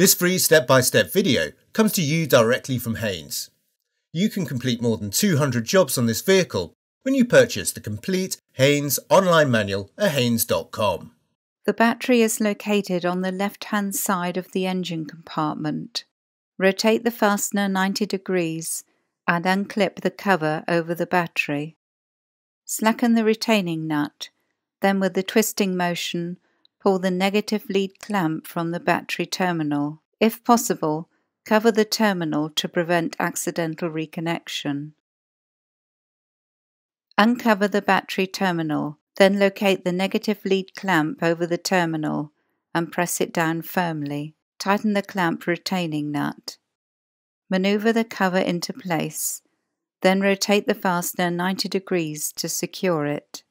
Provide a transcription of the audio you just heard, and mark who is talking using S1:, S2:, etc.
S1: This free step-by-step video comes to you directly from Haynes. You can complete more than 200 jobs on this vehicle when you purchase the complete Haynes online manual at haynes.com.
S2: The battery is located on the left-hand side of the engine compartment. Rotate the fastener 90 degrees and unclip the cover over the battery. Slacken the retaining nut, then with the twisting motion, pull the negative lead clamp from the battery terminal. If possible, cover the terminal to prevent accidental reconnection. Uncover the battery terminal, then locate the negative lead clamp over the terminal and press it down firmly. Tighten the clamp retaining nut. Maneuver the cover into place, then rotate the fastener 90 degrees to secure it.